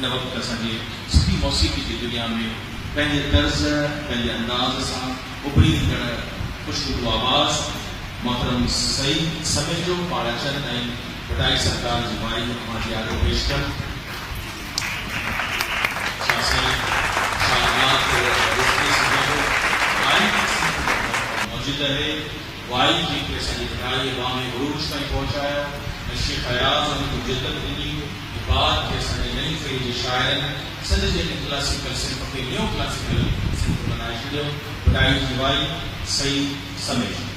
इन वक्त असांजे सिंधी मौसीक़ी की दुनिया में पंहिंजे तर्ज़ पंहिंजे अंदाज़ सां उभरी निकिरण खुशबू आवाज़ मोहतरम सईद समेजो पाड़ा चंद ऐं बटाई सरकार जी माई अमां जी आॾो पेश कनि। मौजूद रहे वाई जेके असांजी बटाई अवाम उरूज ताईं पहुचायो ऐं शेख हयात उनखे जिद्दत ॾिनी बात के असांजे नई फेरी जे शाइरनि सॼे जेके क्लासिकल सिंफ खे न्यू क्लासिकल सिंफ बनाए छॾियो। बटाई जी वाई सईद समेजो।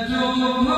जो